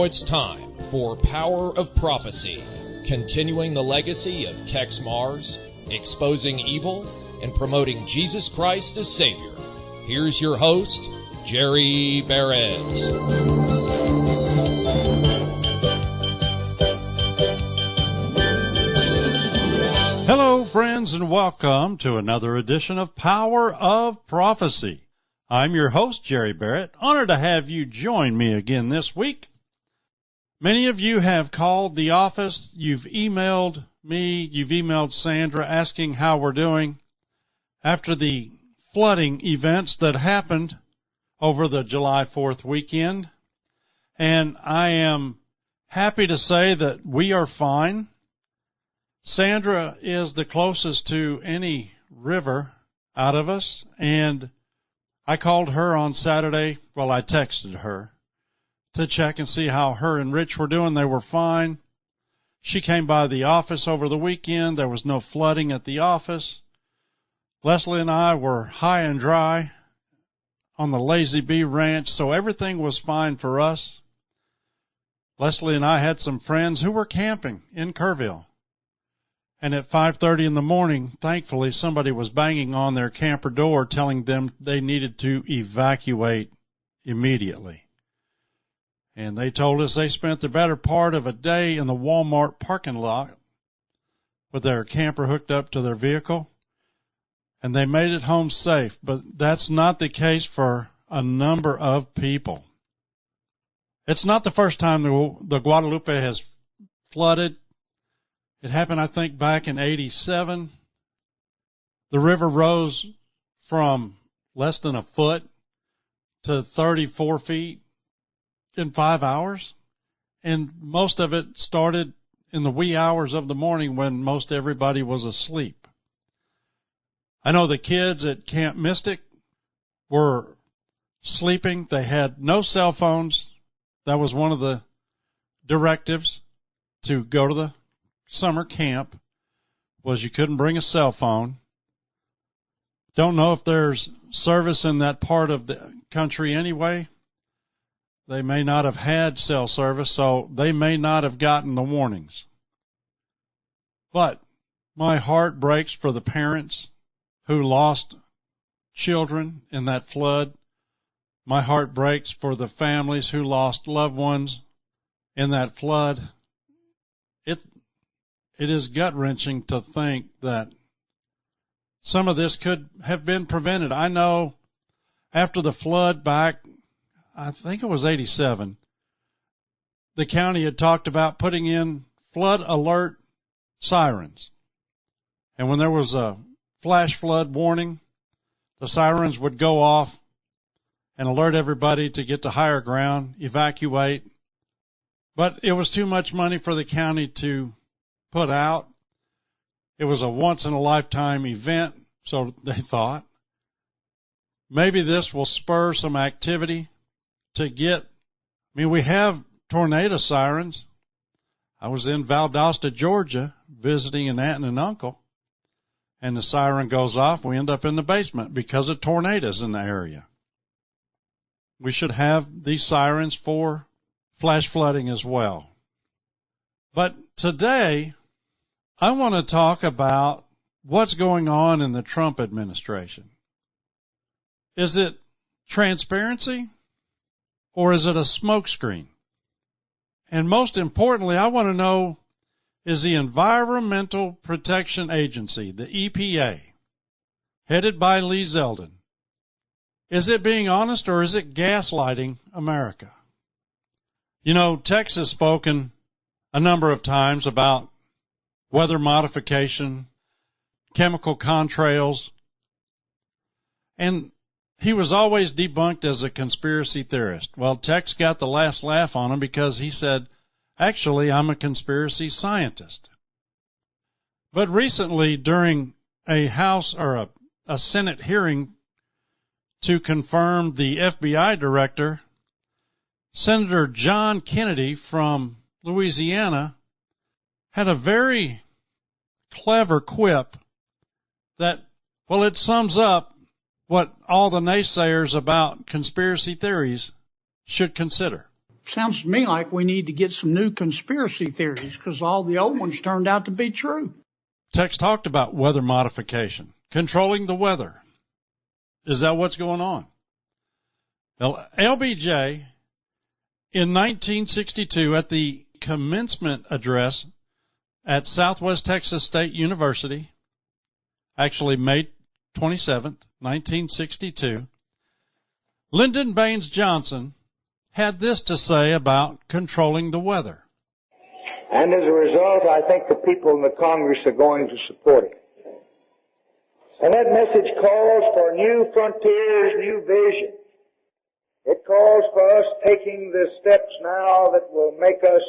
Now it's time for Power of Prophecy, continuing the legacy of Tex Mars, exposing evil, and promoting Jesus Christ as Savior. Here's your host, Jerry Barrett. Hello, friends, and welcome to another edition of Power of Prophecy. I'm your host, Jerry Barrett. Honored to have you join me again this week. Many of you have called the office. You've emailed me. You've emailed Sandra asking how we're doing after the flooding events that happened over the July 4th weekend. And I am happy to say that we are fine. Sandra is the closest to any river out of us, and I called her on Saturday. Well, I texted her to check and see how her and Rich were doing. They were fine. She came by the office over the weekend. There was no flooding at the office. Leslie and I were high and dry on the Lazy Bee Ranch, so everything was fine for us. Leslie and I had some friends who were camping in Kerrville. And at 5:30 in the morning, thankfully, somebody was banging on their camper door telling them they needed to evacuate immediately. And they told us they spent the better part of a day in the Walmart parking lot with their camper hooked up to their vehicle, and they made it home safe. But that's not the case for a number of people. It's not the first time the Guadalupe has flooded. It happened, I think, back in 87. The river rose from less than a foot to 34 feet in 5 hours. And most of it started in the wee hours of the morning when most everybody was asleep. I know the kids at Camp Mystic were sleeping. They had no cell phones. That was one of the directives to go to the summer camp, was you couldn't bring a cell phone. Don't know if there's service in that part of the country anyway. They may not have had cell service, so they may not have gotten the warnings. But my heart breaks for the parents who lost children in that flood. My heart breaks for the families who lost loved ones in that flood. It is gut-wrenching to think that some of this could have been prevented. I know after the flood back, I think it was 87, the county had talked about putting in flood alert sirens. And when there was a flash flood warning, the sirens would go off and alert everybody to get to higher ground, evacuate. But it was too much money for the county to put out. It was a once-in-a-lifetime event, so they thought. Maybe this will spur some activity to get, we have tornado sirens. I was in Valdosta, Georgia, visiting an aunt and an uncle, and the siren goes off. We end up in the basement because of tornadoes in the area. We should have these sirens for flash flooding as well. But today, I want to talk about what's going on in the Trump administration. Is it transparency or is it a smokescreen? And most importantly, I want to know, is the Environmental Protection Agency, the EPA, headed by Zeldin, is it being honest or is it gaslighting America? You know, Tex has spoken a number of times about weather modification, chemical contrails, and he was always debunked as a conspiracy theorist. Well, Tex got the last laugh on him because he said, actually, I'm a conspiracy scientist. But recently, during a House or a Senate hearing to confirm the FBI director, Senator John Kennedy from Louisiana had a very clever quip that, well, it sums up what all the naysayers about conspiracy theories should consider. Sounds to me like we need to get some new conspiracy theories because all the old ones turned out to be true. Text talked about weather modification, controlling the weather. Is that what's going on? Well, LBJ in 1962 at the commencement address at Southwest Texas State University, actually May 27th, 1962, Lyndon Baines Johnson had this to say about controlling the weather. And as a result, I think the people in the Congress are going to support it. And that message calls for new frontiers, new vision. It calls for us taking the steps now that will make us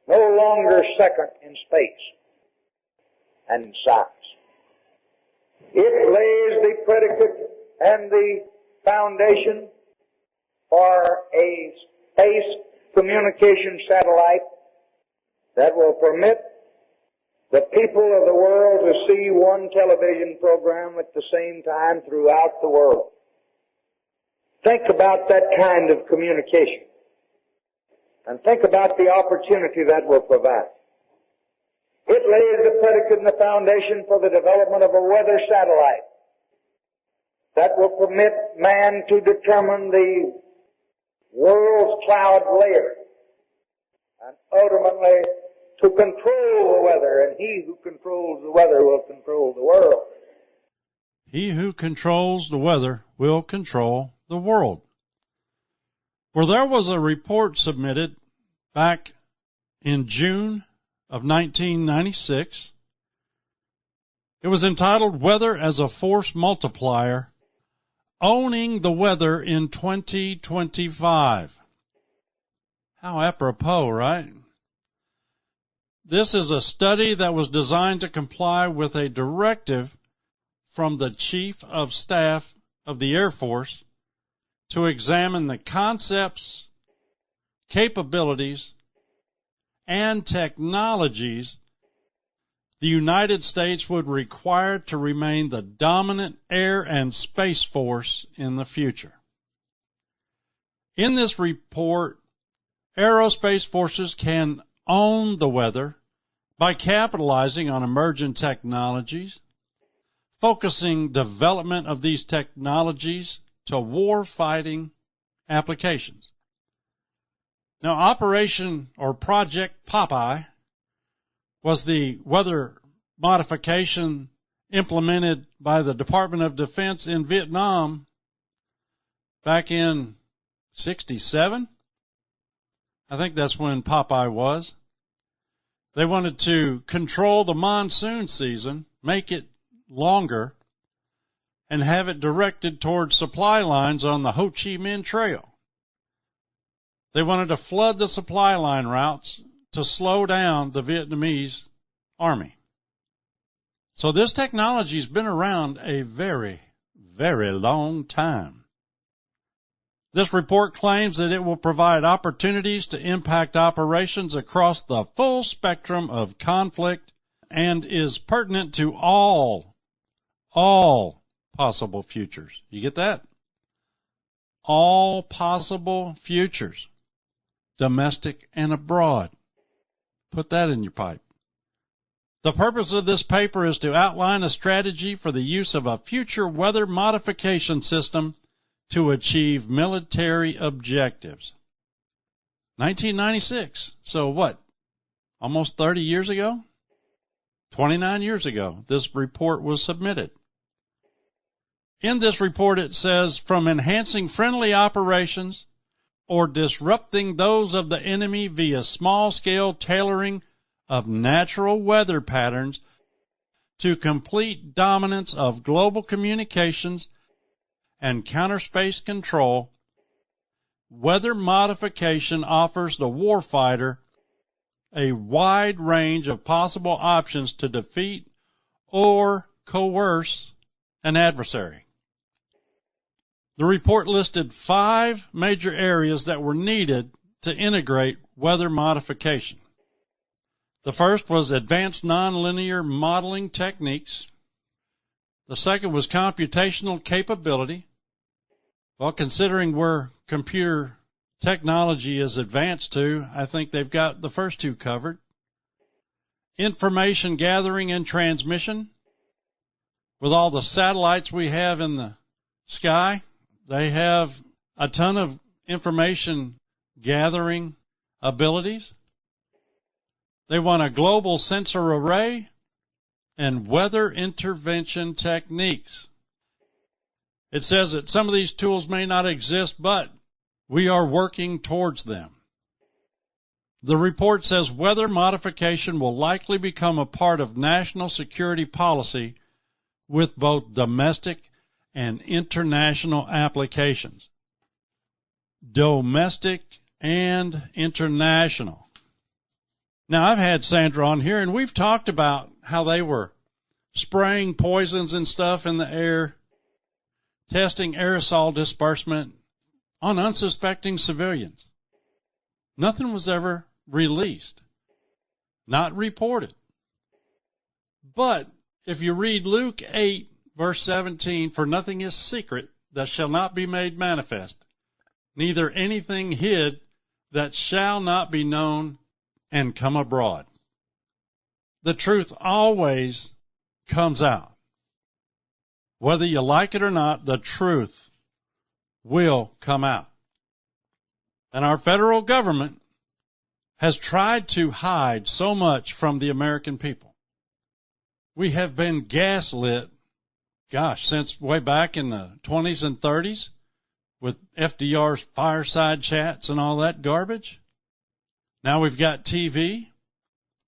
no longer second in space and in size. It lays the predicate and the foundation for a space communication satellite that will permit the people of the world to see one television program at the same time throughout the world. Think about that kind of communication. And think about the opportunity that will provide. It lays the predicate and the foundation for the development of a weather satellite that will permit man to determine the world's cloud layer and ultimately to control the weather, and he who controls the weather will control the world. He who controls the weather will control the world. Well, there was a report submitted back in June of 1996. It was entitled Weather as a Force Multiplier, Owning the Weather in 2025. How apropos, right? This is a study that was designed to comply with a directive from the Chief of Staff of the Air Force to examine the concepts, capabilities, and technologies the United States would require to remain the dominant air and space force in the future. In this report, aerospace forces can own the weather by capitalizing on emerging technologies, focusing development of these technologies to war-fighting applications. Now, Operation or Project Popeye was the weather modification implemented by the Department of Defense in Vietnam back in 1967. I think that's when Popeye was. They wanted to control the monsoon season, make it longer, and have it directed towards supply lines on the Ho Chi Minh Trail. They wanted to flood the supply line routes to slow down the Vietnamese army. So this technology's been around a very, very long time. This report claims that it will provide opportunities to impact operations across the full spectrum of conflict and is pertinent to all possible futures. You get that? All possible futures, domestic and abroad. Put that in your pipe. The purpose of this paper is to outline a strategy for the use of a future weather modification system to achieve military objectives. 1996. So what? Almost 30 years ago? 29 years ago, this report was submitted. In this report, it says, from enhancing friendly operations or disrupting those of the enemy via small-scale tailoring of natural weather patterns to complete dominance of global communications and counter-space control, weather modification offers the warfighter a wide range of possible options to defeat or coerce an adversary. The report listed 5 major areas that were needed to integrate weather modification. The first was advanced nonlinear modeling techniques. The second was computational capability. Well, considering we're computer technology is advanced to, I think they've got the first two covered. Information gathering and transmission. With all the satellites we have in the sky, they have a ton of information gathering abilities. They want a global sensor array and weather intervention techniques. It says that some of these tools may not exist, but we are working towards them. The report says weather modification will likely become a part of national security policy with both domestic and international applications. Domestic and international. Now, I've had Sandra on here, and we've talked about how they were spraying poisons and stuff in the air, testing aerosol disbursement on unsuspecting civilians. Nothing was ever released, not reported. But if you read Luke 8, verse 17, for nothing is secret that shall not be made manifest, neither anything hid that shall not be known and come abroad. The truth always comes out. Whether you like it or not, the truth will come out. And our federal government has tried to hide so much from the American people. We have been gaslit, since way back in the 20s and 30s with FDR's fireside chats and all that garbage. Now we've got TV,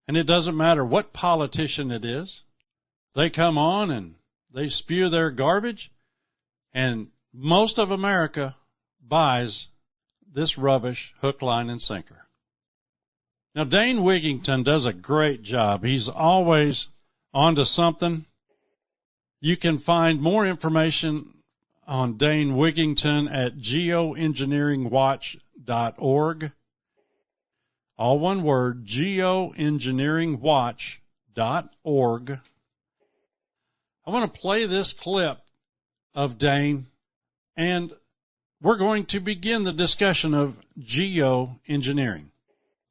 and it doesn't matter what politician it is. They come on and they spew their garbage, and most of America buys this rubbish hook, line, and sinker. Now, Dane Wigington does a great job. He's always onto something. You can find more information on Dane Wigington at geoengineeringwatch.org. All one word, geoengineeringwatch.org. I want to play this clip of Dane, and we're going to begin the discussion of geoengineering.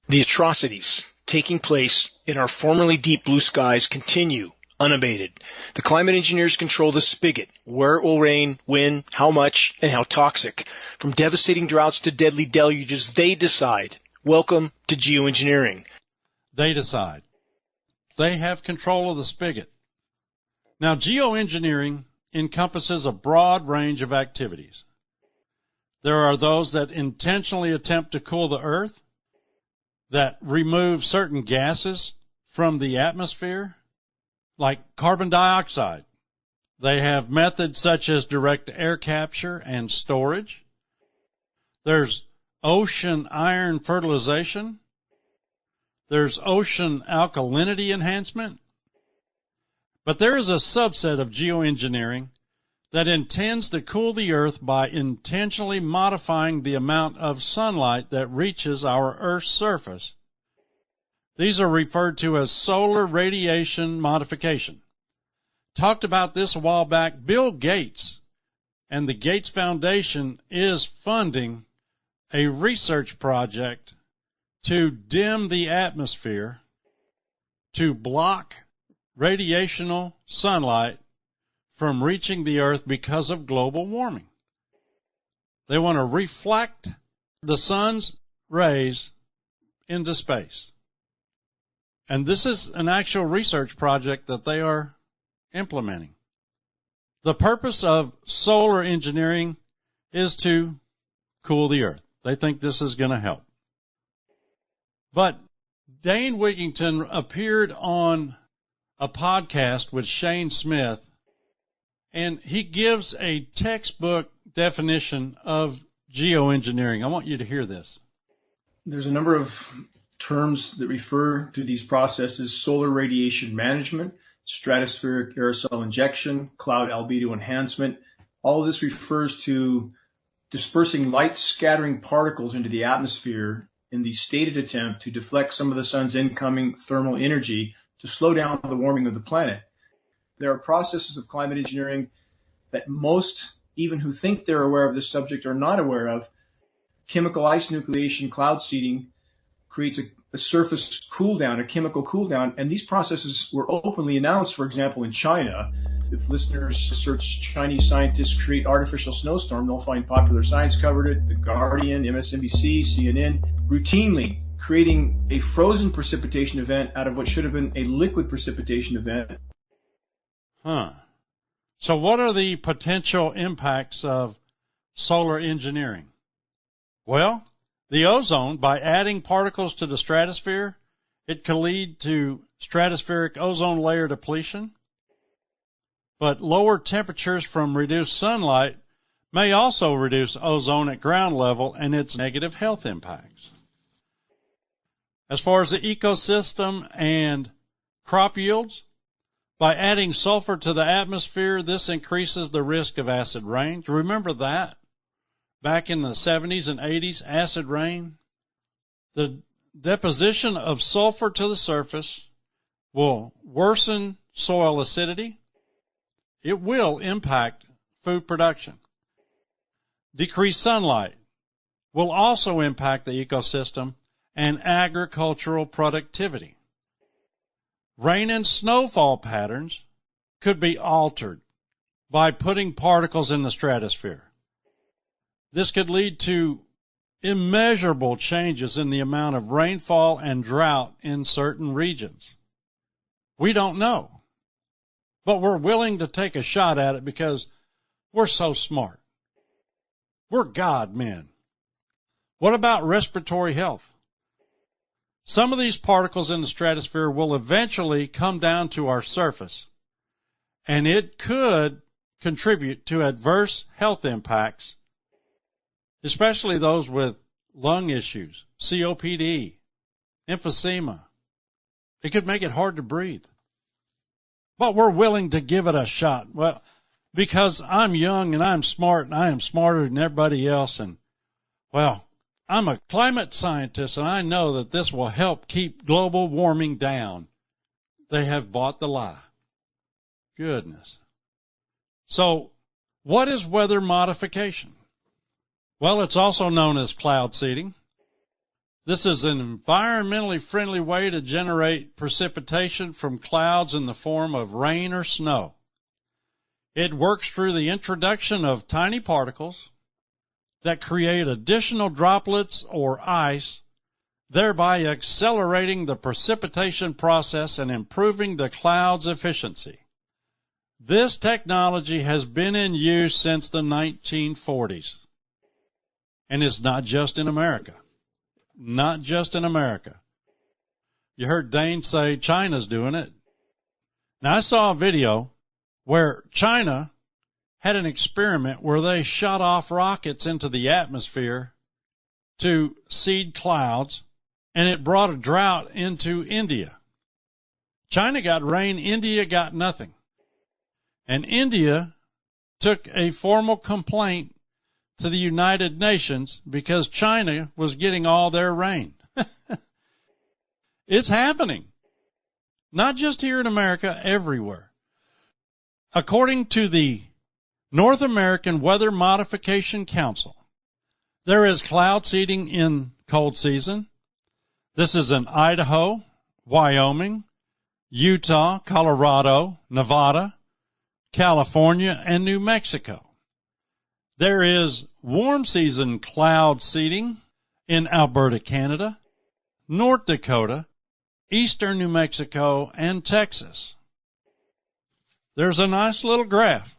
The atrocities taking place in our formerly deep blue skies continue unabated. The climate engineers control the spigot, where it will rain, when, how much, and how toxic. From devastating droughts to deadly deluges, they decide. Welcome to geoengineering. They decide. They have control of the spigot. Now, geoengineering encompasses a broad range of activities. There are those that intentionally attempt to cool the earth, that remove certain gases from the atmosphere, like carbon dioxide. They have methods such as direct air capture and storage. There's ocean iron fertilization. There's ocean alkalinity enhancement. But there is a subset of geoengineering that intends to cool the earth by intentionally modifying the amount of sunlight that reaches our Earth's surface. These are referred to as solar radiation modification. Talked about this a while back. Bill Gates and the Gates Foundation is funding a research project to dim the atmosphere, to block radiational sunlight from reaching the earth because of global warming. They want to reflect the sun's rays into space. And this is an actual research project that they are implementing. The purpose of solar engineering is to cool the earth. They think this is going to help. But Dane Wigington appeared on a podcast with Shane Smith, and he gives a textbook definition of geoengineering. I want you to hear this. There's a number of terms that refer to these processes: solar radiation management, stratospheric aerosol injection, cloud albedo enhancement. All of this refers to dispersing light scattering particles into the atmosphere in the stated attempt to deflect some of the sun's incoming thermal energy to slow down the warming of the planet. There are processes of climate engineering that most, even who think they're aware of this subject, are not aware of, chemical ice nucleation, cloud seeding creates a surface cool down, a chemical cool down, and these processes were openly announced, for example, in China. If listeners search Chinese scientists create artificial snowstorm, they'll find Popular Science covered it, The Guardian, MSNBC, CNN, routinely creating a frozen precipitation event out of what should have been a liquid precipitation event. So what are the potential impacts of solar engineering? Well, the ozone, by adding particles to the stratosphere, it could lead to stratospheric ozone layer depletion. But lower temperatures from reduced sunlight may also reduce ozone at ground level and its negative health impacts. As far as the ecosystem and crop yields, by adding sulfur to the atmosphere, this increases the risk of acid rain. Do you remember that? Back in the 70s and 80s, acid rain. The deposition of sulfur to the surface will worsen soil acidity. It will impact food production. Decreased sunlight will also impact the ecosystem and agricultural productivity. Rain and snowfall patterns could be altered by putting particles in the stratosphere. This could lead to immeasurable changes in the amount of rainfall and drought in certain regions. We don't know, but we're willing to take a shot at it because we're so smart. We're God men. What about respiratory health? Some of these particles in the stratosphere will eventually come down to our surface, and it could contribute to adverse health impacts, especially those with lung issues, COPD, emphysema. It could make it hard to breathe. But we're willing to give it a shot. Well, because I'm young and I'm smart and I am smarter than everybody else, and, well, I'm a climate scientist and I know that this will help keep global warming down. They have bought the lie. Goodness. So, what is weather modification? Well, it's also known as cloud seeding. This is an environmentally friendly way to generate precipitation from clouds in the form of rain or snow. It works through the introduction of tiny particles that create additional droplets or ice, thereby accelerating the precipitation process and improving the cloud's efficiency. This technology has been in use since the 1940s. And it's not just in America. Not just in America. You heard Dane say China's doing it. Now, I saw a video where China had an experiment where they shot off rockets into the atmosphere to seed clouds, and it brought a drought into India. China got rain, India got nothing. And India took a formal complaint to the United Nations because China was getting all their rain. It's happening. Not just here in America, everywhere. According to the North American Weather Modification Council, there is cloud seeding in cold season. This is in Idaho, Wyoming, Utah, Colorado, Nevada, California, and New Mexico. There is warm season cloud seeding in Alberta, Canada, North Dakota, eastern New Mexico, and Texas. There's a nice little graph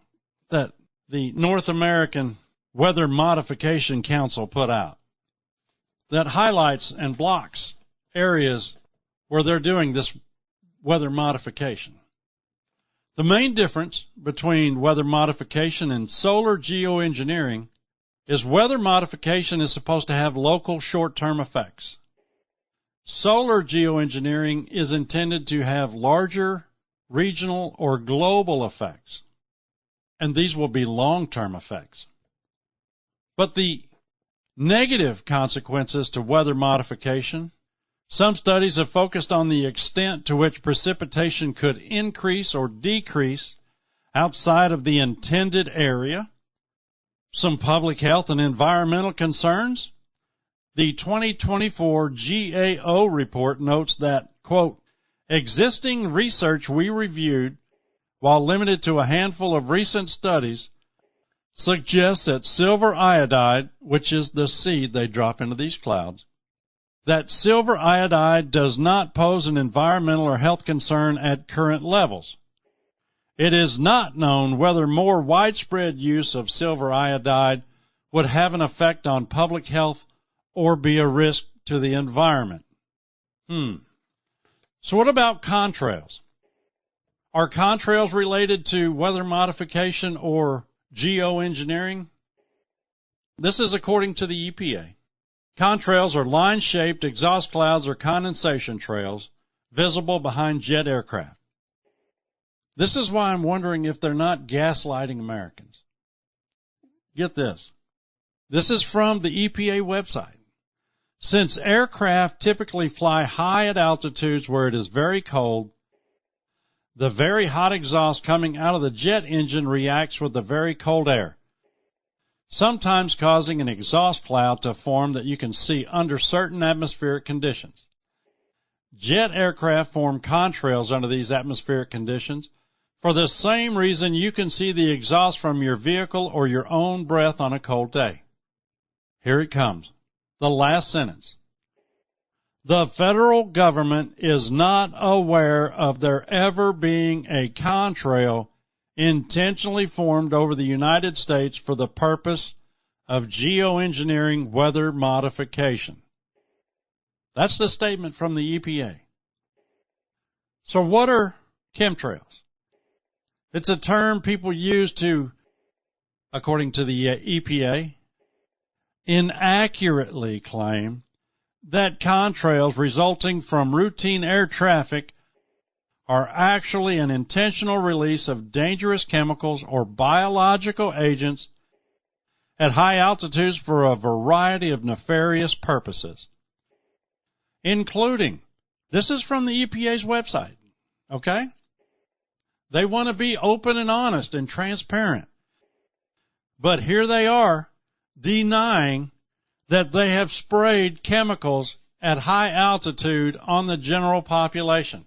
that the North American Weather Modification Council put out that highlights and blocks areas where they're doing this weather modification. The main difference between weather modification and solar geoengineering is weather modification is supposed to have local short-term effects. Solar geoengineering is intended to have larger regional or global effects, and these will be long-term effects. But the negative consequences to weather modification, some studies have focused on the extent to which precipitation could increase or decrease outside of the intended area, some public health and environmental concerns, The 2024 GAO report notes that, quote, existing research we reviewed, while limited to a handful of recent studies, suggests that silver iodide, which is the seed they drop into these clouds, that silver iodide does not pose an environmental or health concern at current levels. It is not known whether more widespread use of silver iodide would have an effect on public health or be a risk to the environment. So what about contrails? Are contrails related to weather modification or geoengineering? This is according to the EPA. Contrails are line-shaped exhaust clouds or condensation trails visible behind jet aircraft. This is why I'm wondering if they're not gaslighting Americans. Get this. This is from the EPA website. Since aircraft typically fly high at altitudes where it is very cold, the very hot exhaust coming out of the jet engine reacts with the very cold air, sometimes causing an exhaust cloud to form that you can see under certain atmospheric conditions. Jet aircraft form contrails under these atmospheric conditions for the same reason you can see the exhaust from your vehicle or your own breath on a cold day. Here it comes. The last sentence. The federal government is not aware of there ever being a contrail intentionally formed over the United States for the purpose of geoengineering weather modification. That's the statement from the EPA. So what are chemtrails? It's a term people use to, according to the EPA, inaccurately claim that contrails resulting from routine air traffic are actually an intentional release of dangerous chemicals or biological agents at high altitudes for a variety of nefarious purposes, including, this is from the EPA's website, okay? They want to be open and honest and transparent. But here they are denying that they have sprayed chemicals at high altitude on the general population.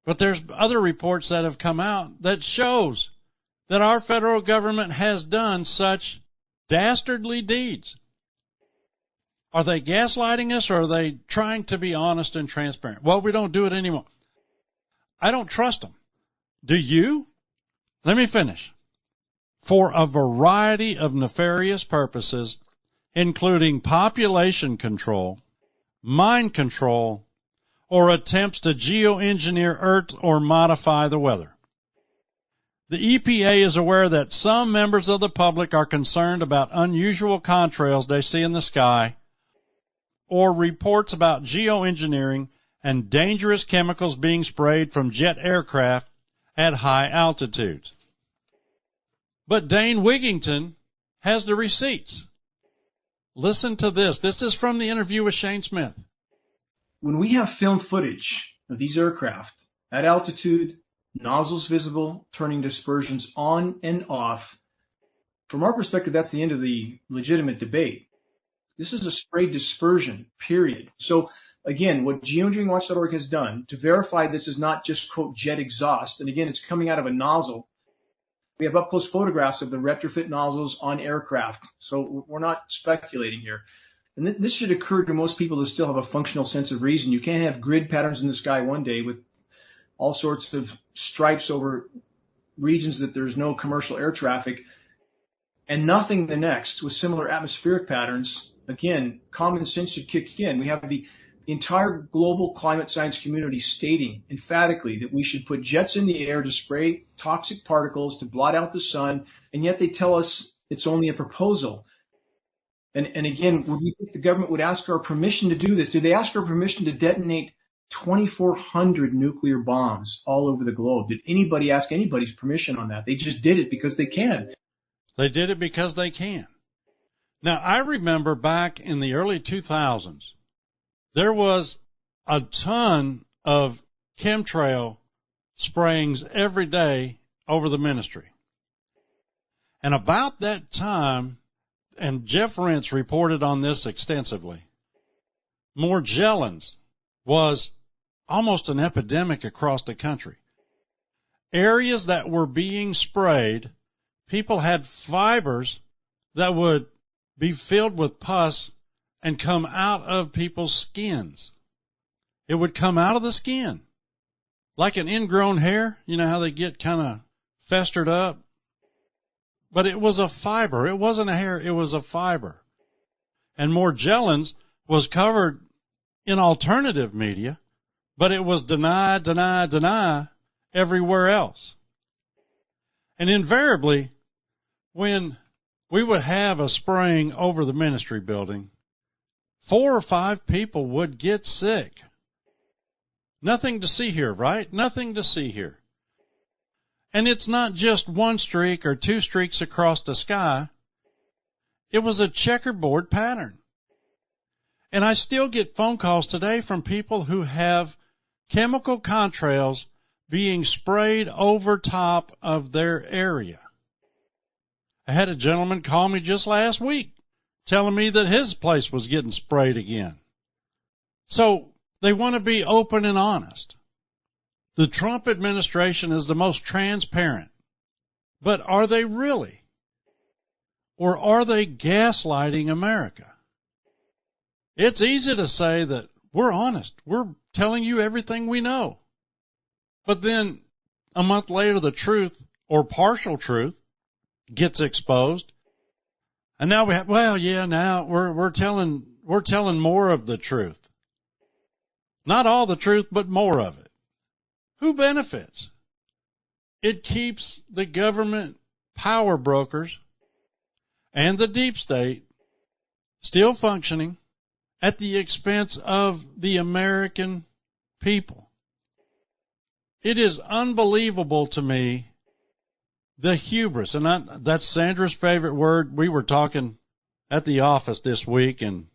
But there's other reports that have come out that shows that our federal government has done such dastardly deeds. Are they gaslighting us, or are they trying to be honest and transparent? Well, we don't do it anymore. I don't trust them. Do you? Let me finish. For a variety of nefarious purposes, including population control, mind control, or attempts to geoengineer Earth or modify the weather. The EPA is aware that some members of the public are concerned about unusual contrails they see in the sky, or reports about geoengineering and dangerous chemicals being sprayed from jet aircraft at high altitudes. But Dane Wigington has the receipts. Listen to this. This is from the interview with Shane Smith. When we have film footage of these aircraft at altitude, nozzles visible, turning dispersions on and off, from our perspective, that's the end of the legitimate debate. This is a spray dispersion, period. So again, what geoengineeringwatch.org has done to verify this is not just, quote, jet exhaust, and again, it's coming out of a nozzle. We have up-close photographs of the retrofit nozzles on aircraft, so we're not speculating here. And this should occur to most people who still have a functional sense of reason. You can't have grid patterns in the sky one day with all sorts of stripes over regions that there's no commercial air traffic, and nothing the next with similar atmospheric patterns. Again, common sense should kick in. We have the entire global climate science community stating emphatically that we should put jets in the air to spray toxic particles to blot out the sun, and yet they tell us it's only a proposal. And again, would we think the government would ask our permission to do this? Did they ask our permission to detonate 2,400 nuclear bombs all over the globe? Did anybody ask anybody's permission on that? They just did it because they can. They did it because they can. Now, I remember back in the early 2000s, there was a ton of chemtrail sprayings every day over the ministry. And about that time, and Jeff Rentz reported on this extensively, Morgellons was almost an epidemic across the country. Areas that were being sprayed, people had fibers that would be filled with pus and come out of people's skins. It would come out of the skin. Like an ingrown hair, you know how they get kind of festered up? But it was a fiber. It wasn't a hair, it was a fiber. And Morgellons was covered in alternative media, but it was denied everywhere else. And invariably, when we would have a spraying over the ministry building, 4 or 5 people would get sick. Nothing to see here, right? Nothing to see here. And it's not just 1 streak or 2 streaks across the sky. It was a checkerboard pattern. And I still get phone calls today from people who have chemical contrails being sprayed over top of their area. I had a gentleman call me just last week telling me that his place was getting sprayed again. So they want to be open and honest. The Trump administration is the most transparent. But are they really? Or are they gaslighting America? It's easy to say that we're honest. We're telling you everything we know. But then a month later, the truth or partial truth gets exposed. And now now we're telling more of the truth. Not all the truth, but more of it. Who benefits? It keeps the government power brokers and the deep state still functioning at the expense of the American people. It is unbelievable to me, the hubris, and that's Sandra's favorite word. We were talking at the office this week, and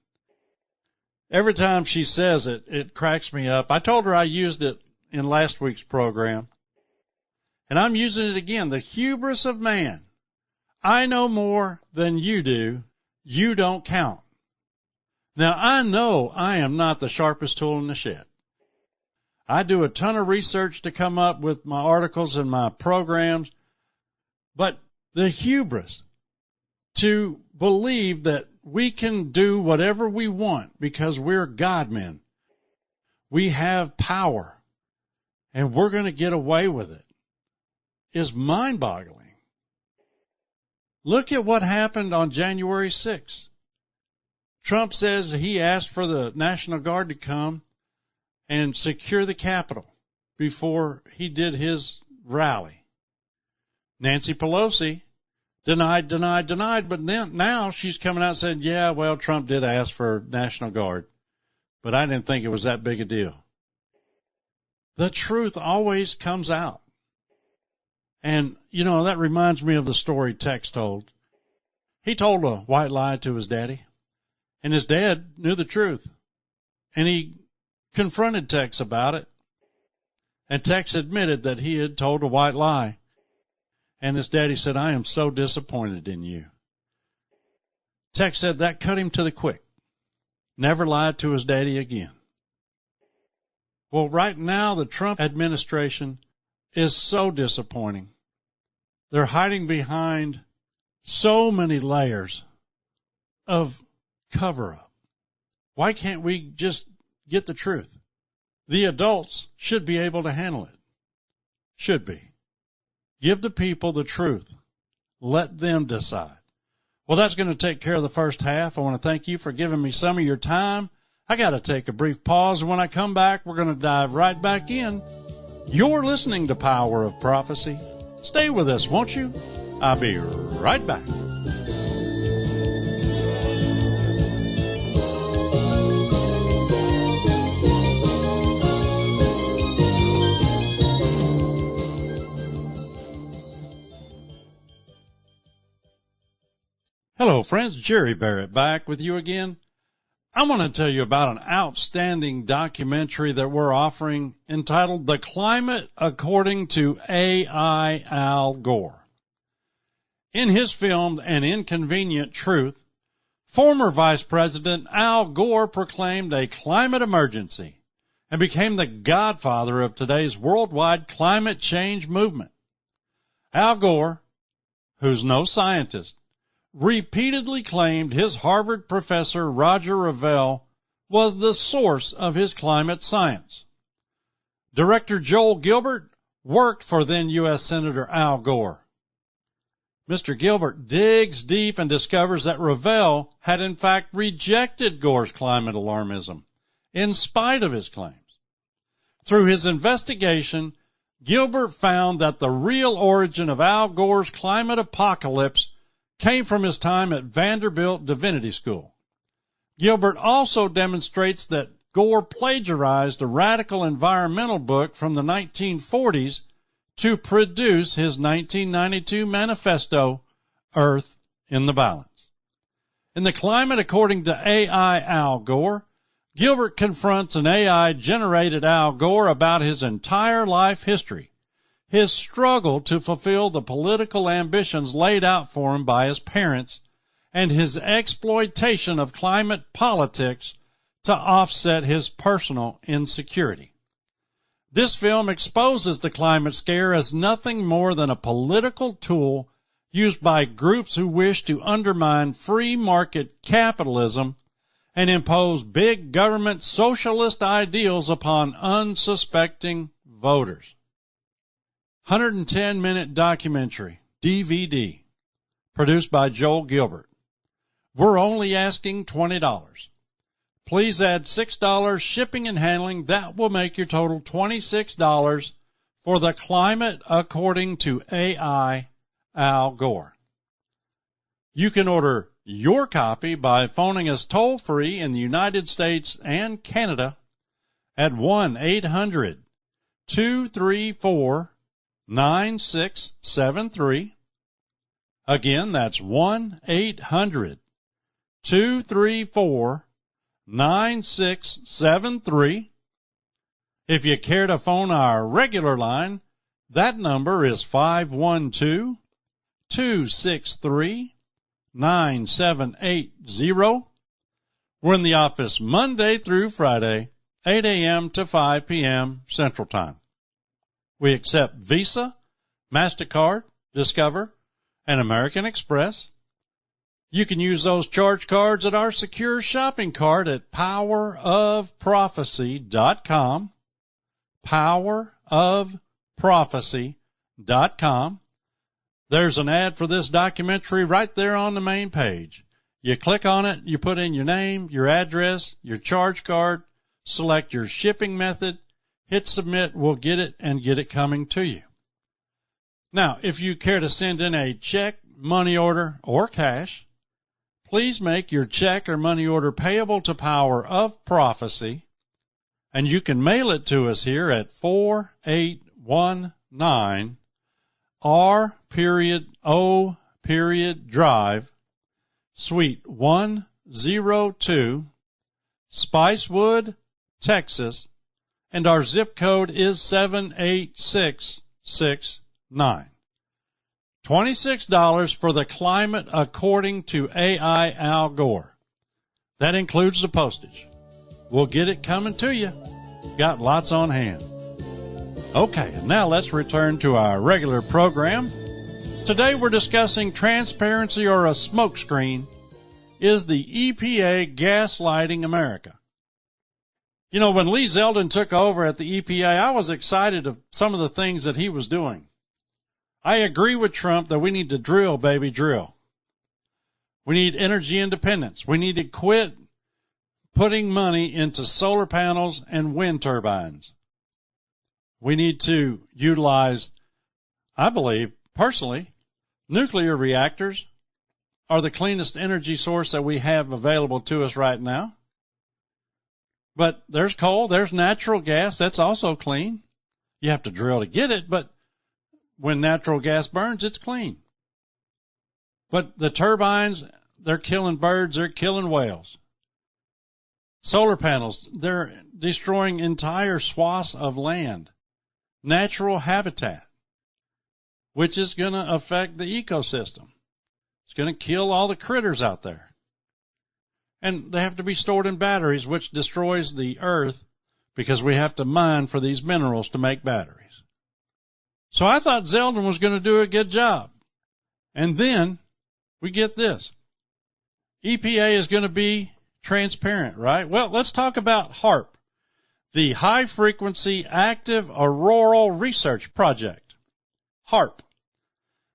every time she says it, it cracks me up. I told her I used it in last week's program, and I'm using it again. The hubris of man. I know more than you do. You don't count. Now, I know I am not the sharpest tool in the shed. I do a ton of research to come up with my articles and my programs, but the hubris to believe that we can do whatever we want because we're God-men. We have power, and we're going to get away with it, is mind-boggling. Look at what happened on January 6th. Trump says he asked for the National Guard to come and secure the Capitol before he did his rally. Nancy Pelosi denied, but then now she's coming out saying, yeah, well, Trump did ask for National Guard, but I didn't think it was that big a deal. The truth always comes out. And, you know, that reminds me of the story Tex told. He told a white lie to his daddy, and his dad knew the truth. And he confronted Tex about it. And Tex admitted that he had told a white lie. And his daddy said, I am so disappointed in you. Tex said that cut him to the quick. Never lied to his daddy again. Well, right now, the Trump administration is so disappointing. They're hiding behind so many layers of cover-up. Why can't we just get the truth? The adults should be able to handle it. Should be. Give the people the truth. Let them decide. Well, that's going to take care of the first half. I want to thank you for giving me some of your time. I got to take a brief pause, and when I come back, we're going to dive right back in. You're listening to Power of Prophecy. Stay with us, won't you? I'll be right back. Hello, friends. Jerry Barrett back with you again. I want to tell you about an outstanding documentary that we're offering entitled The Climate According to A.I. Al Gore. In his film, An Inconvenient Truth, Former Vice President Al Gore proclaimed a climate emergency and became the godfather of today's worldwide climate change movement. Al Gore, who's no scientist, repeatedly claimed his Harvard professor Roger Revelle was the source of his climate science. Director Joel Gilbert worked for then U.S. Senator Al Gore. Mr. Gilbert digs deep and discovers that Revelle had in fact rejected Gore's climate alarmism, in spite of his claims. Through his investigation, Gilbert found that the real origin of Al Gore's climate apocalypse came from his time at Vanderbilt Divinity School. Gilbert also demonstrates that Gore plagiarized a radical environmental book from the 1940s to produce his 1992 manifesto, Earth in the Balance. In The Climate According to AI Al Gore, Gilbert confronts an AI-generated Al Gore about his entire life history, his struggle to fulfill the political ambitions laid out for him by his parents, and his exploitation of climate politics to offset his personal insecurity. This film exposes the climate scare as nothing more than a political tool used by groups who wish to undermine free market capitalism and impose big government socialist ideals upon unsuspecting voters. 110-minute documentary, DVD, produced by Joel Gilbert. We're only asking $20. Please add $6 shipping and handling. That will make your total $26 for The Climate According to AI Al Gore. You can order your copy by phoning us toll-free in the United States and Canada at 1-800-234-9673. Again, that's 1-800-234-9673. If you care to phone our regular line, that number is 512-263-9780. We're in the office Monday through Friday, 8 a.m. to 5 p.m. Central Time. We accept Visa, MasterCard, Discover, and American Express. You can use those charge cards at our secure shopping cart at powerofprophecy.com, powerofprophecy.com. There's an ad for this documentary right there on the main page. You click on it, you put in your name, your address, your charge card, select your shipping method, hit submit, we'll get it and get it coming to you. Now, if you care to send in a check, money order, or cash, please make your check or money order payable to Power of Prophecy, and you can mail it to us here at 4819 R.O. Drive, Suite 102, Spicewood, Texas, and our zip code is 78669. $26 for The Climate According to AI Al Gore. That includes the postage. We'll get it coming to you. Got lots on hand. Okay, and now let's return to our regular program. Today we're discussing transparency or a smokescreen. Is the EPA gaslighting America? You know, when Lee Zeldin took over at the EPA, I was excited of some of the things that he was doing. I agree with Trump that we need to drill, baby, drill. We need energy independence. We need to quit putting money into solar panels and wind turbines. We need to utilize, I believe, personally, nuclear reactors are the cleanest energy source that we have available to us right now. But there's coal, there's natural gas, that's also clean. You have to drill to get it, but when natural gas burns, it's clean. But the turbines, they're killing birds, they're killing whales. Solar panels, they're destroying entire swaths of land, natural habitat, which is going to affect the ecosystem. It's going to kill all the critters out there. And they have to be stored in batteries, which destroys the earth because we have to mine for these minerals to make batteries. So I thought Zeldin was going to do a good job. And then we get this. EPA is going to be transparent, right? Well, let's talk about HAARP, the High Frequency Active Auroral Research Project. HAARP.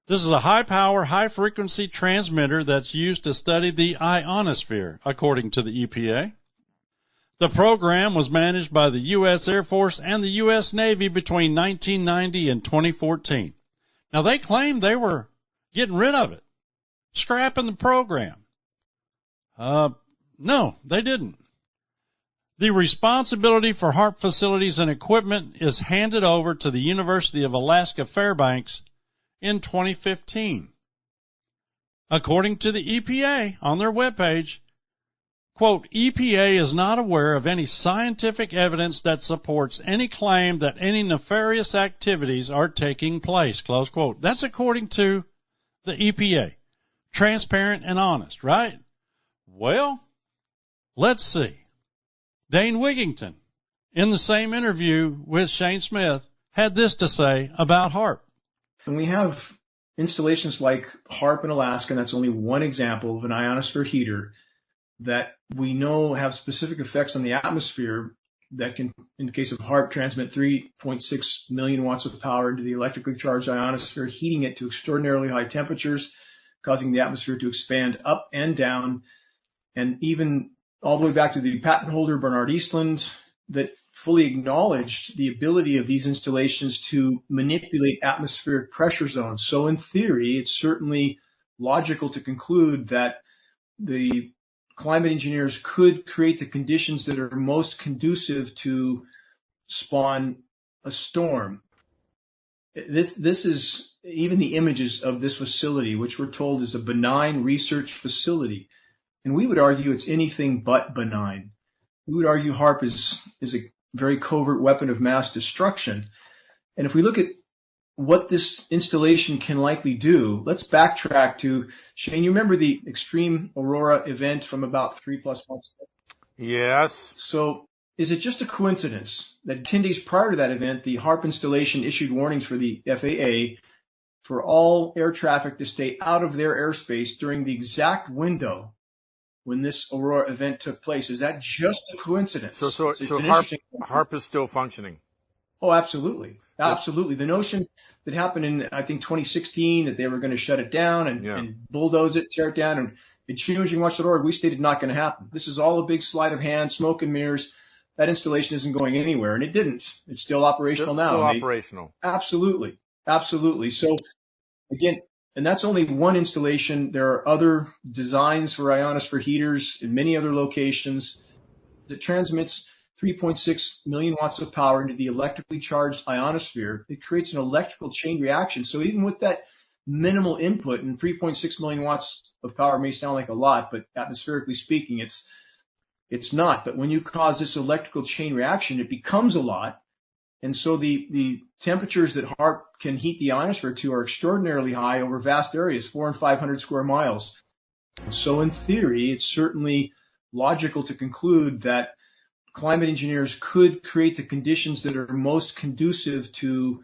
This is a high-power, high-frequency transmitter that's used to study the ionosphere, according to the EPA. The program was managed by the U.S. Air Force and the U.S. Navy between 1990 and 2014. Now, they claimed they were getting rid of it, scrapping the program. No, they didn't. The responsibility for HAARP facilities and equipment is handed over to the University of Alaska Fairbanks in 2015. According to the EPA on their webpage, quote, EPA is not aware of any scientific evidence that supports any claim that any nefarious activities are taking place, close quote. That's according to the EPA. Transparent and honest, right? Well, let's see. Dane Wigington, in the same interview with Shane Smith, had this to say about HAARP. And we have installations like HAARP in Alaska, and that's only one example of an ionosphere heater that we know have specific effects on the atmosphere that can, in the case of HAARP, transmit 3.6 million watts of power into the electrically charged ionosphere, heating it to extraordinarily high temperatures, causing the atmosphere to expand up and down, and even all the way back to the patent holder, Bernard Eastland, that fully acknowledged the ability of these installations to manipulate atmospheric pressure zones. So in theory, it's certainly logical to conclude that the climate engineers could create the conditions that are most conducive to spawn a storm. This is even the images of this facility, which we're told is a benign research facility. And we would argue it's anything but benign. We would argue HAARP is a very covert weapon of mass destruction. And if we look at what this installation can likely do, let's backtrack to, Shane, you remember the extreme aurora event from about 3+ months ago? Yes. So is it just a coincidence that 10 days prior to that event, the HAARP installation issued warnings for the FAA for all air traffic to stay out of their airspace during the exact window when this aurora event took place? Is that just a coincidence? So HAARP is still functioning. Oh, absolutely. Absolutely. The notion that happened in, I think, 2016, that they were going to shut it down and bulldoze it, tear it down, and as soon as you watch the order, we stated not going to happen. This is all a big sleight of hand, smoke and mirrors. That installation isn't going anywhere, and it didn't. It's still operational now. Still operational. Absolutely. Absolutely. So, again, and that's only one installation. There are other designs for ionosphere heaters in many other locations that transmits 3.6 million watts of power into the electrically charged ionosphere. It creates an electrical chain reaction. So even with that minimal input, and 3.6 million watts of power may sound like a lot, but atmospherically speaking, it's not. But when you cause this electrical chain reaction, it becomes a lot. And so the temperatures that HAARP can heat the ionosphere to are extraordinarily high over vast areas, 400 and 500 square miles. So in theory, it's certainly logical to conclude that climate engineers could create the conditions that are most conducive to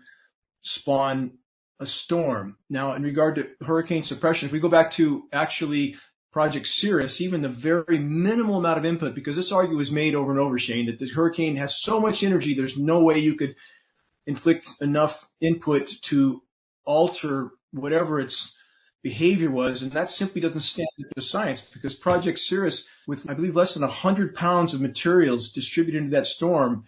spawn a storm. Now, in regard to hurricane suppression, if we go back to actually Project Cirrus, even the very minimal amount of input, because this argument was made over and over, Shane, that the hurricane has so much energy, there's no way you could inflict enough input to alter whatever its behavior was, and that simply doesn't stand up to science, because Project Cirrus, with I believe less than 100 pounds of materials distributed into that storm,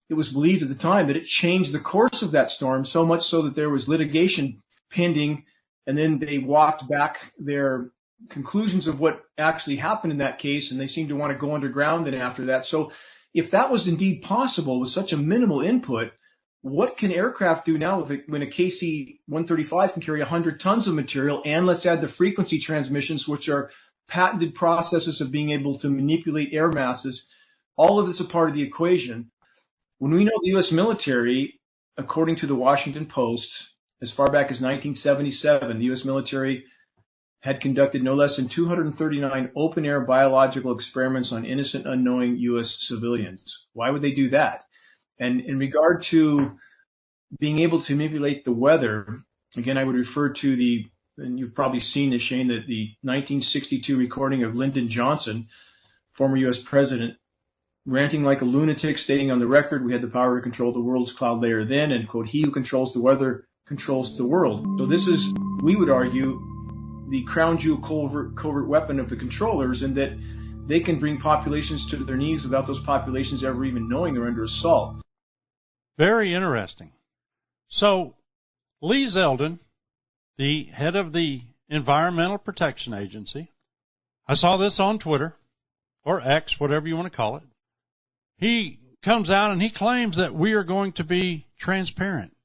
it was believed at the time that it changed the course of that storm, so much so that there was litigation pending, and then they walked back their conclusions of what actually happened in that case, and they seemed to want to go underground then after that. So if that was indeed possible with such a minimal input, what can aircraft do now when a KC-135 can carry 100 tons of material? And let's add the frequency transmissions, which are patented processes of being able to manipulate air masses. All of this is a part of the equation. When we know the U.S. military, according to the Washington Post, as far back as 1977, the U.S. military had conducted no less than 239 open-air biological experiments on innocent, unknowing U.S. civilians. Why would they do that? And in regard to being able to manipulate the weather, again, I would refer to and you've probably seen this, Shane, that the 1962 recording of Lyndon Johnson, former U.S. president, ranting like a lunatic, stating on the record, "We had the power to control the world's cloud layer then," and quote, "He who controls the weather controls the world." So this is, we would argue, the crown jewel covert weapon of the controllers, in that they can bring populations to their knees without those populations ever even knowing they're under assault. Very interesting. So Lee Zeldin, the head of the Environmental Protection Agency, I saw this on Twitter, or X, whatever you want to call it. He comes out and he claims that we are going to be transparent.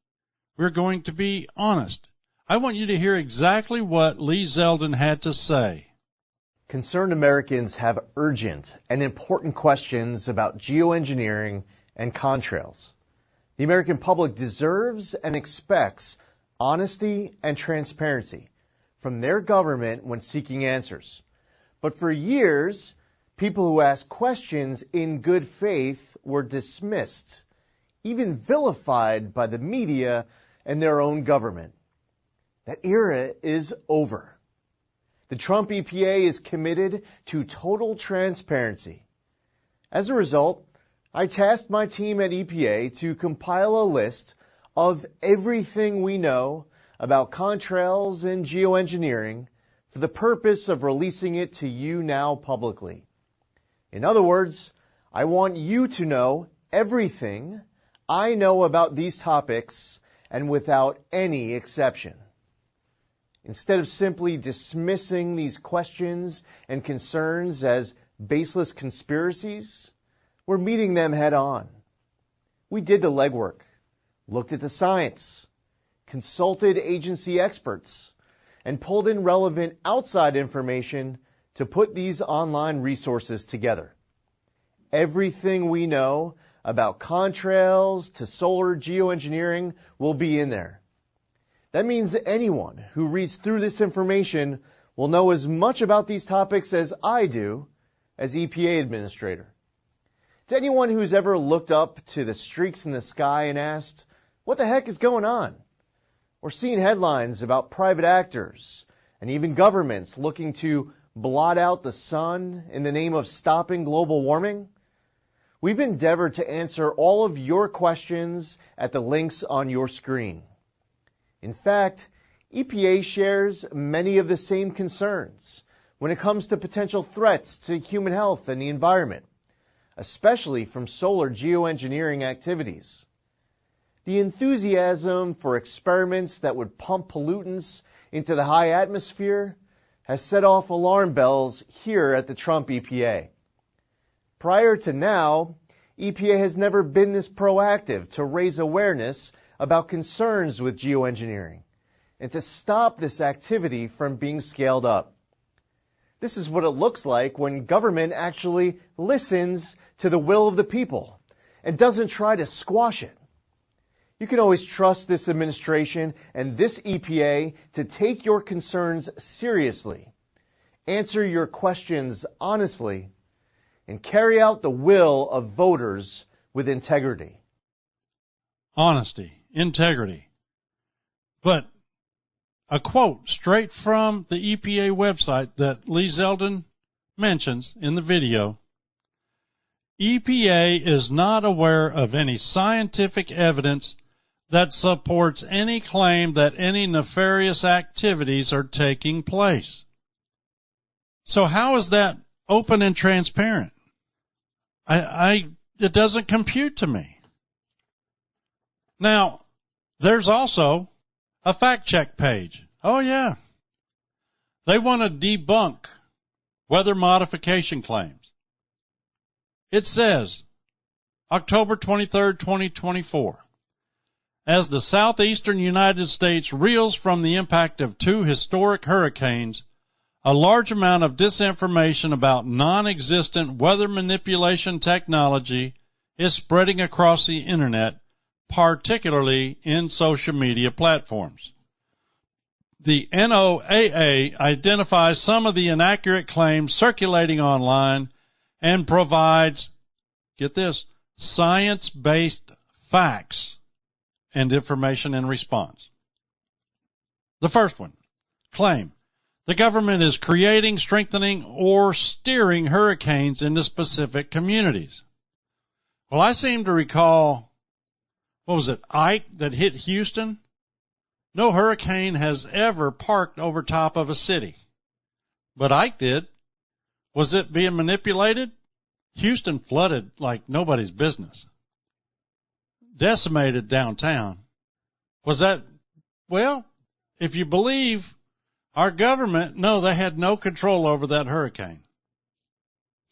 We're going to be honest. I want you to hear exactly what Lee Zeldin had to say. Concerned Americans have urgent and important questions about geoengineering and contrails. The American public deserves and expects honesty and transparency from their government when seeking answers. But for years, people who asked questions in good faith were dismissed, even vilified by the media and their own government. That era is over. The Trump EPA is committed to total transparency. As a result, I tasked my team at EPA to compile a list of everything we know about contrails and geoengineering for the purpose of releasing it to you now publicly. In other words, I want you to know everything I know about these topics, and without any exception. Instead of simply dismissing these questions and concerns as baseless conspiracies, we're meeting them head on. We did the legwork, looked at the science, consulted agency experts, and pulled in relevant outside information to put these online resources together. Everything we know about contrails to solar geoengineering will be in there. That means that anyone who reads through this information will know as much about these topics as I do as EPA administrator. To anyone who's ever looked up to the streaks in the sky and asked, what the heck is going on? Or seen headlines about private actors and even governments looking to blot out the sun in the name of stopping global warming? We've endeavored to answer all of your questions at the links on your screen. In fact, EPA shares many of the same concerns when it comes to potential threats to human health and the environment, especially from solar geoengineering activities. The enthusiasm for experiments that would pump pollutants into the high atmosphere has set off alarm bells here at the Trump EPA. Prior to now, EPA has never been this proactive to raise awareness about concerns with geoengineering and to stop this activity from being scaled up. This is what it looks like when government actually listens to the will of the people and doesn't try to squash it. You can always trust this administration and this EPA to take your concerns seriously, answer your questions honestly, and carry out the will of voters with integrity. Honesty, integrity. But a quote straight from the EPA website that Lee Zeldin mentions in the video: EPA is not aware of any scientific evidence that supports any claim that any nefarious activities are taking place. So how is that open and transparent? It doesn't compute to me. Now, there's also a fact check page. Oh yeah. They want to debunk weather modification claims. It says, October 23rd, 2024. As the southeastern United States reels from the impact of two historic hurricanes, a large amount of disinformation about non-existent weather manipulation technology is spreading across the internet, particularly in social media platforms. the NOAA identifies some of the inaccurate claims circulating online and provides, get this, science-based facts and information in response. The first one, claim. The government is creating, strengthening, or steering hurricanes into specific communities. Well, I seem to recall, what was it, Ike that hit Houston? No hurricane has ever parked over top of a city. But Ike did. Was it being manipulated? Houston flooded like nobody's business. Decimated downtown. Was that, well, if you believe our government, no, they had no control over that hurricane.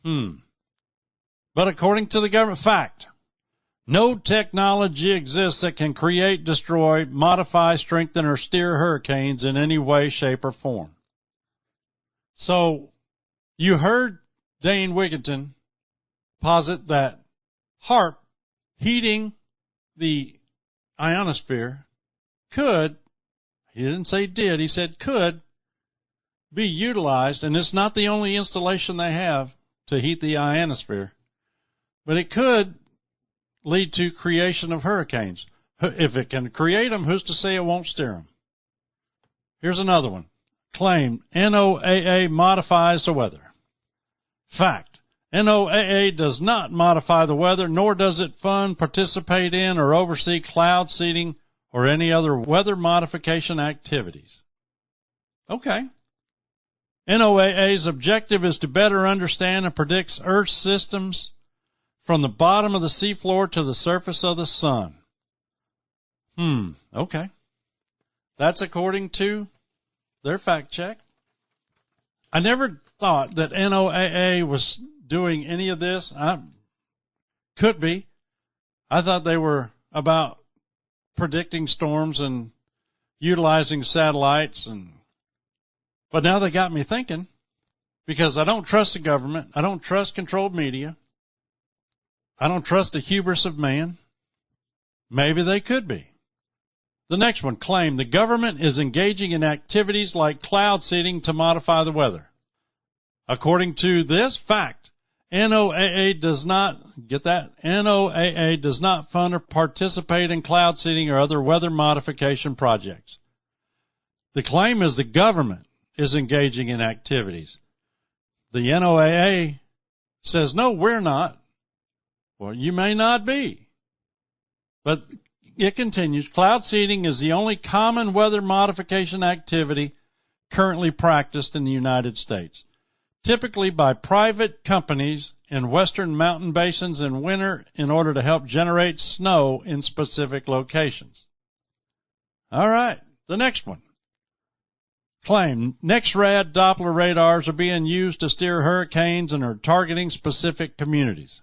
But according to the government, fact, no technology exists that can create, destroy, modify, strengthen, or steer hurricanes in any way, shape, or form. So you heard Dane Wigington posit that HAARP, heating the ionosphere, could, he didn't say did, he said could, be utilized, and it's not the only installation they have to heat the ionosphere, but it could lead to creation of hurricanes. If it can create them, who's to say it won't steer them? Here's another one. Claim, NOAA modifies the weather. Fact, NOAA does not modify the weather, nor does it fund, participate in, or oversee cloud seeding or any other weather modification activities. Okay. NOAA's objective is to better understand and predict Earth's systems from the bottom of the seafloor to the surface of the sun. Okay. That's according to their fact check. I never thought that NOAA was doing any of this. Could be. I thought they were about predicting storms and utilizing satellites, but now they got me thinking, because I don't trust the government. I don't trust controlled media. I don't trust the hubris of man. Maybe they could be. The next one, claim the government is engaging in activities like cloud seeding to modify the weather. According to this fact, NOAA does not, get that? NOAA does not fund or participate in cloud seeding or other weather modification projects. The claim is the government is engaging in activities. The NOAA says, no, we're not. Well, you may not be. But it continues, cloud seeding is the only common weather modification activity currently practiced in the United States, typically by private companies in western mountain basins in winter in order to help generate snow in specific locations. All right, the next one. Claim, NEXRAD Doppler radars are being used to steer hurricanes and are targeting specific communities.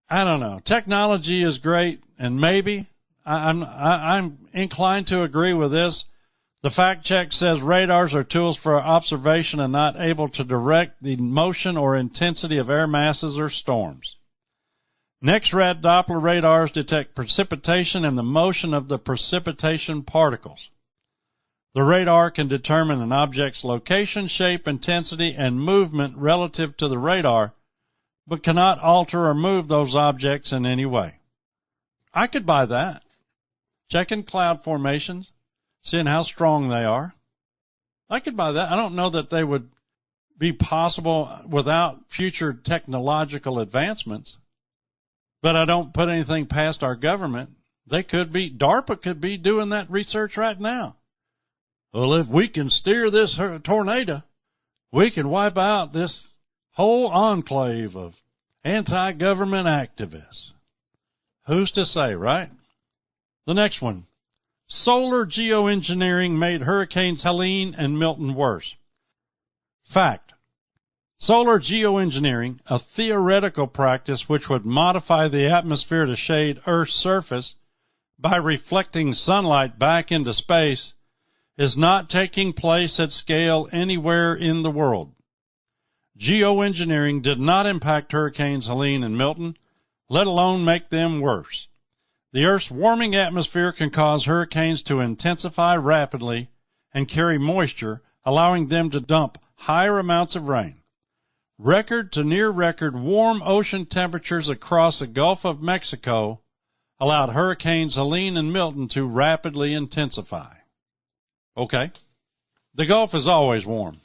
I don't know. Technology is great, and maybe I'm inclined to agree with this. The fact check says radars are tools for observation and not able to direct the motion or intensity of air masses or storms. NEXRAD Doppler radars detect precipitation and the motion of the precipitation particles. The radar can determine an object's location, shape, intensity, and movement relative to the radar, but cannot alter or move those objects in any way. I could buy that. Checking cloud formations, seeing how strong they are. I could buy that. I don't know that they would be possible without future technological advancements, but I don't put anything past our government. They could be, DARPA could be doing that research right now. Well, if we can steer this tornado, we can wipe out this whole enclave of anti-government activists. Who's to say, right? The next one. Solar geoengineering made hurricanes Helene and Milton worse. Fact. Solar geoengineering, a theoretical practice which would modify the atmosphere to shade Earth's surface by reflecting sunlight back into space, is not taking place at scale anywhere in the world. Geoengineering did not impact hurricanes Helene and Milton, let alone make them worse. The Earth's warming atmosphere can cause hurricanes to intensify rapidly and carry moisture, allowing them to dump higher amounts of rain. Record to near record warm ocean temperatures across the Gulf of Mexico allowed hurricanes Helene and Milton to rapidly intensify. Okay. The Gulf is always warm.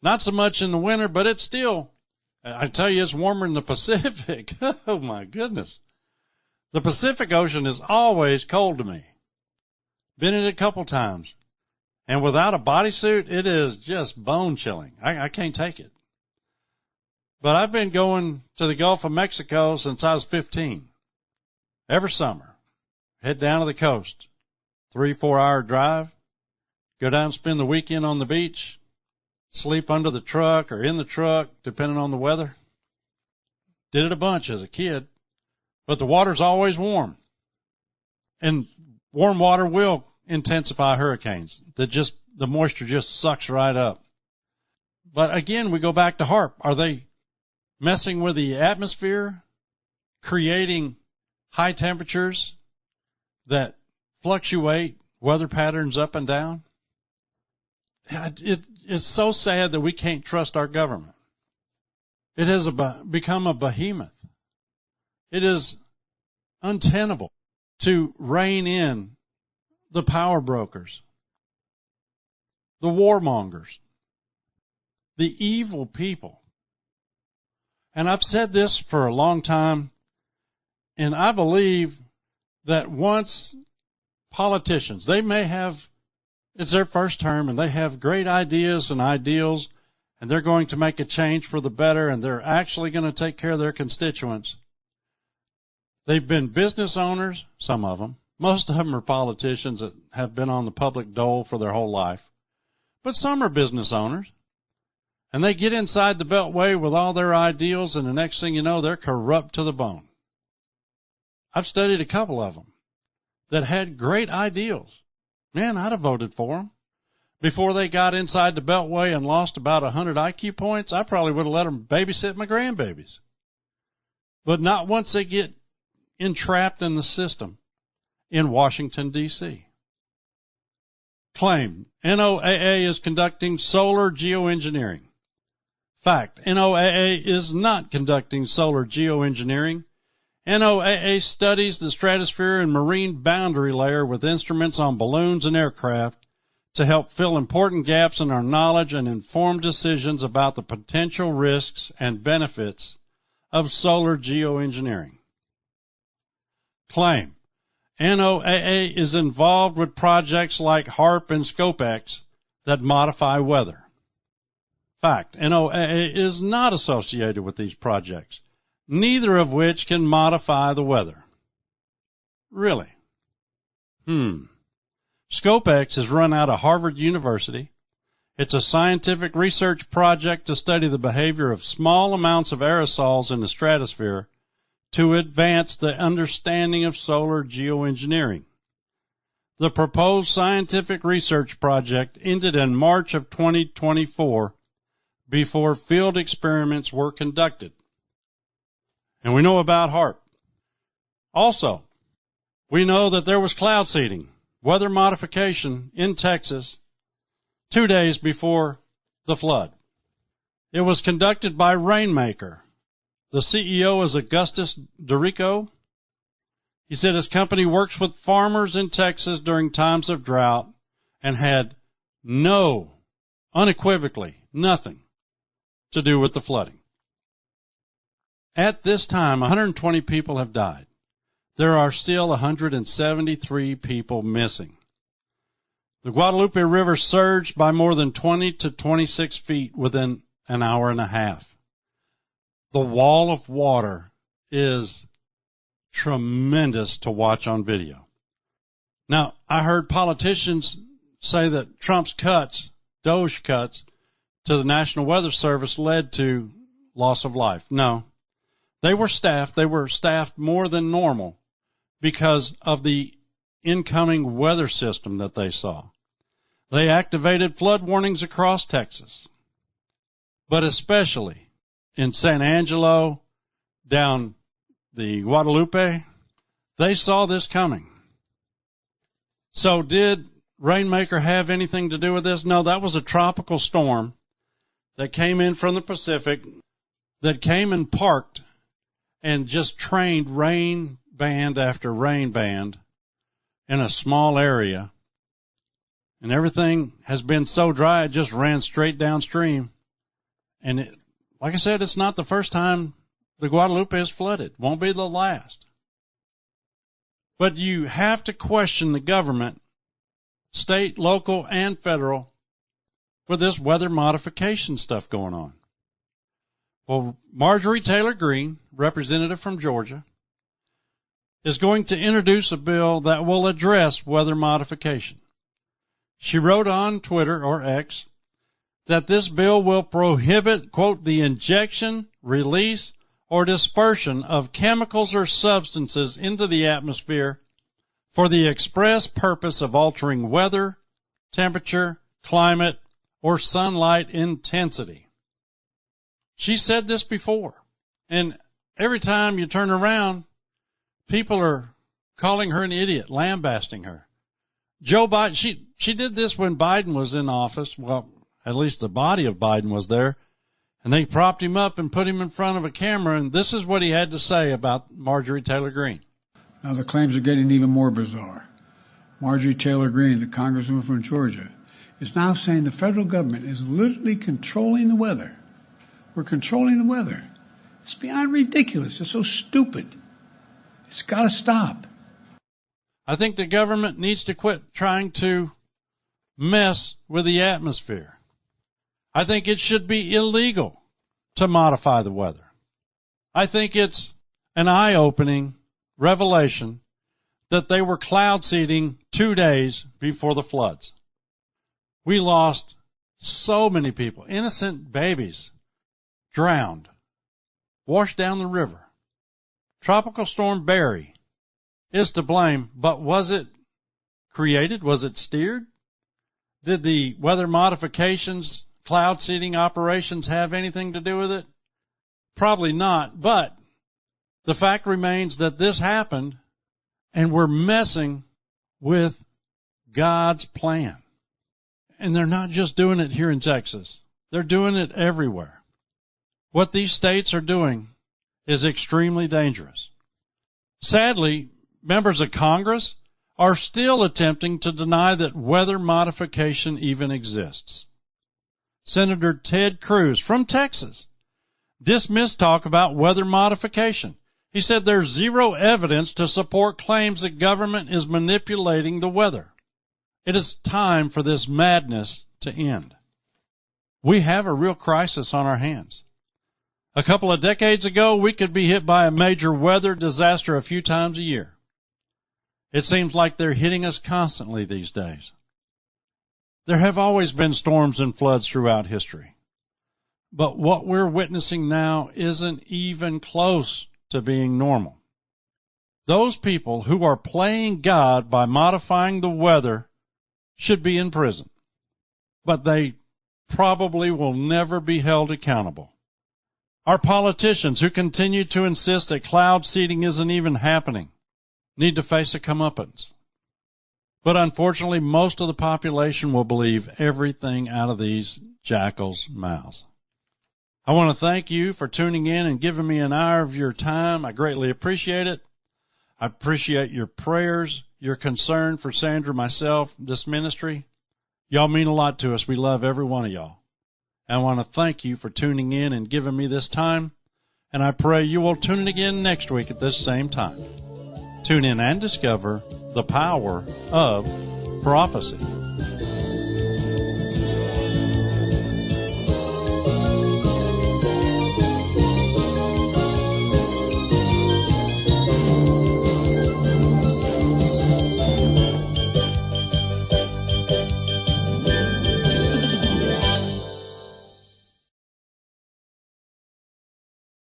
Not so much in the winter, but it's still, I tell you, it's warmer than the Pacific. Oh my goodness. The Pacific Ocean is always cold to me. Been in it a couple times. And without a bodysuit, it is just bone chilling. I can't take it. But I've been going to the Gulf of Mexico since I was 15. Every summer. Head down to the coast. 3-4 hour drive. Go down, spend the weekend on the beach. Sleep under the truck or in the truck, depending on the weather. Did it a bunch as a kid. But the water's always warm. And warm water will intensify hurricanes. The moisture just sucks right up. But again, we go back to HAARP. Are they messing with the atmosphere, creating high temperatures that fluctuate weather patterns up and down? It's so sad that we can't trust our government. It has become a behemoth. It is untenable to rein in the power brokers, the warmongers, the evil people. And I've said this for a long time, and I believe that once politicians, they may have, it's their first term, and they have great ideas and ideals, and they're going to make a change for the better, and they're actually going to take care of their constituents. They've been business owners, some of them. Most of them are politicians that have been on the public dole for their whole life. But some are business owners. And they get inside the Beltway with all their ideals, and the next thing you know, they're corrupt to the bone. I've studied a couple of them that had great ideals. Man, I'd have voted for them. Before they got inside the Beltway and lost about 100 IQ points, I probably would have let them babysit my grandbabies. But not once they get entrapped in the system in Washington, D.C. Claim, NOAA is conducting solar geoengineering. Fact, NOAA is not conducting solar geoengineering. NOAA studies the stratosphere and marine boundary layer with instruments on balloons and aircraft to help fill important gaps in our knowledge and inform decisions about the potential risks and benefits of solar geoengineering. Claim, NOAA is involved with projects like HAARP and ScopeX that modify weather. Fact, NOAA is not associated with these projects, neither of which can modify the weather. Really? ScopeX is run out of Harvard University. It's a scientific research project to study the behavior of small amounts of aerosols in the stratosphere to advance the understanding of solar geoengineering. The proposed scientific research project ended in March of 2024 before field experiments were conducted. And we know about HAARP. Also, we know that there was cloud seeding, weather modification in Texas 2 days before the flood. It was conducted by Rainmaker. The CEO is Augustus Dorico. He said his company works with farmers in Texas during times of drought and had unequivocally, nothing to do with the flooding. At this time, 120 people have died. There are still 173 people missing. The Guadalupe River surged by more than 20 to 26 feet within an hour and a half. The wall of water is tremendous to watch on video. Now, I heard politicians say that Trump's cuts, DOGE cuts, to the National Weather Service led to loss of life. No. They were staffed more than normal because of the incoming weather system that they saw. They activated flood warnings across Texas, but especially in San Angelo, down the Guadalupe, they saw this coming. So did Rainmaker have anything to do with this? No, that was a tropical storm that came in from the Pacific that came and parked and just trained rain band after rain band in a small area. And everything has been so dry, it just ran straight downstream. And like I said, it's not the first time the Guadalupe is flooded. Won't be the last. But you have to question the government, state, local, and federal, with this weather modification stuff going on. Well, Marjorie Taylor Greene, representative from Georgia, is going to introduce a bill that will address weather modification. She wrote on Twitter, or X, that this bill will prohibit, quote, the injection, release, or dispersion of chemicals or substances into the atmosphere for the express purpose of altering weather, temperature, climate, or sunlight intensity. She said this before, and every time you turn around, people are calling her an idiot, lambasting her. Joe Biden, she did this when Biden was in office. Well, at least the body of Biden was there. And they propped him up and put him in front of a camera, and this is what he had to say about Marjorie Taylor Greene. Now the claims are getting even more bizarre. Marjorie Taylor Greene, the congresswoman from Georgia, is now saying the federal government is literally controlling the weather. We're controlling the weather. It's beyond ridiculous. It's so stupid. It's got to stop. I think the government needs to quit trying to mess with the atmosphere. I think it should be illegal to modify the weather. I think it's an eye-opening revelation that they were cloud seeding 2 days before the floods. We lost so many people, innocent babies, drowned, washed down the river. Tropical Storm Barry is to blame, but was it created? Was it steered? Did the weather modifications, cloud seeding operations have anything to do with it? Probably not, but the fact remains that this happened and we're messing with God's plan. And they're not just doing it here in Texas. They're doing it everywhere. What these states are doing is extremely dangerous. Sadly, members of Congress are still attempting to deny that weather modification even exists. Senator Ted Cruz from Texas dismissed talk about weather modification. He said there's zero evidence to support claims that government is manipulating the weather. It is time for this madness to end. We have a real crisis on our hands. A couple of decades ago, we could be hit by a major weather disaster a few times a year. It seems like they're hitting us constantly these days. There have always been storms and floods throughout history. But what we're witnessing now isn't even close to being normal. Those people who are playing God by modifying the weather should be in prison. But they probably will never be held accountable. Our politicians who continue to insist that cloud seeding isn't even happening need to face a comeuppance. But unfortunately, most of the population will believe everything out of these jackals' mouths. I want to thank you for tuning in and giving me an hour of your time. I greatly appreciate it. I appreciate your prayers, your concern for Sandra, myself, this ministry. Y'all mean a lot to us. We love every one of y'all. And I want to thank you for tuning in and giving me this time. And I pray you will tune in again next week at this same time. Tune in and discover the power of prophecy.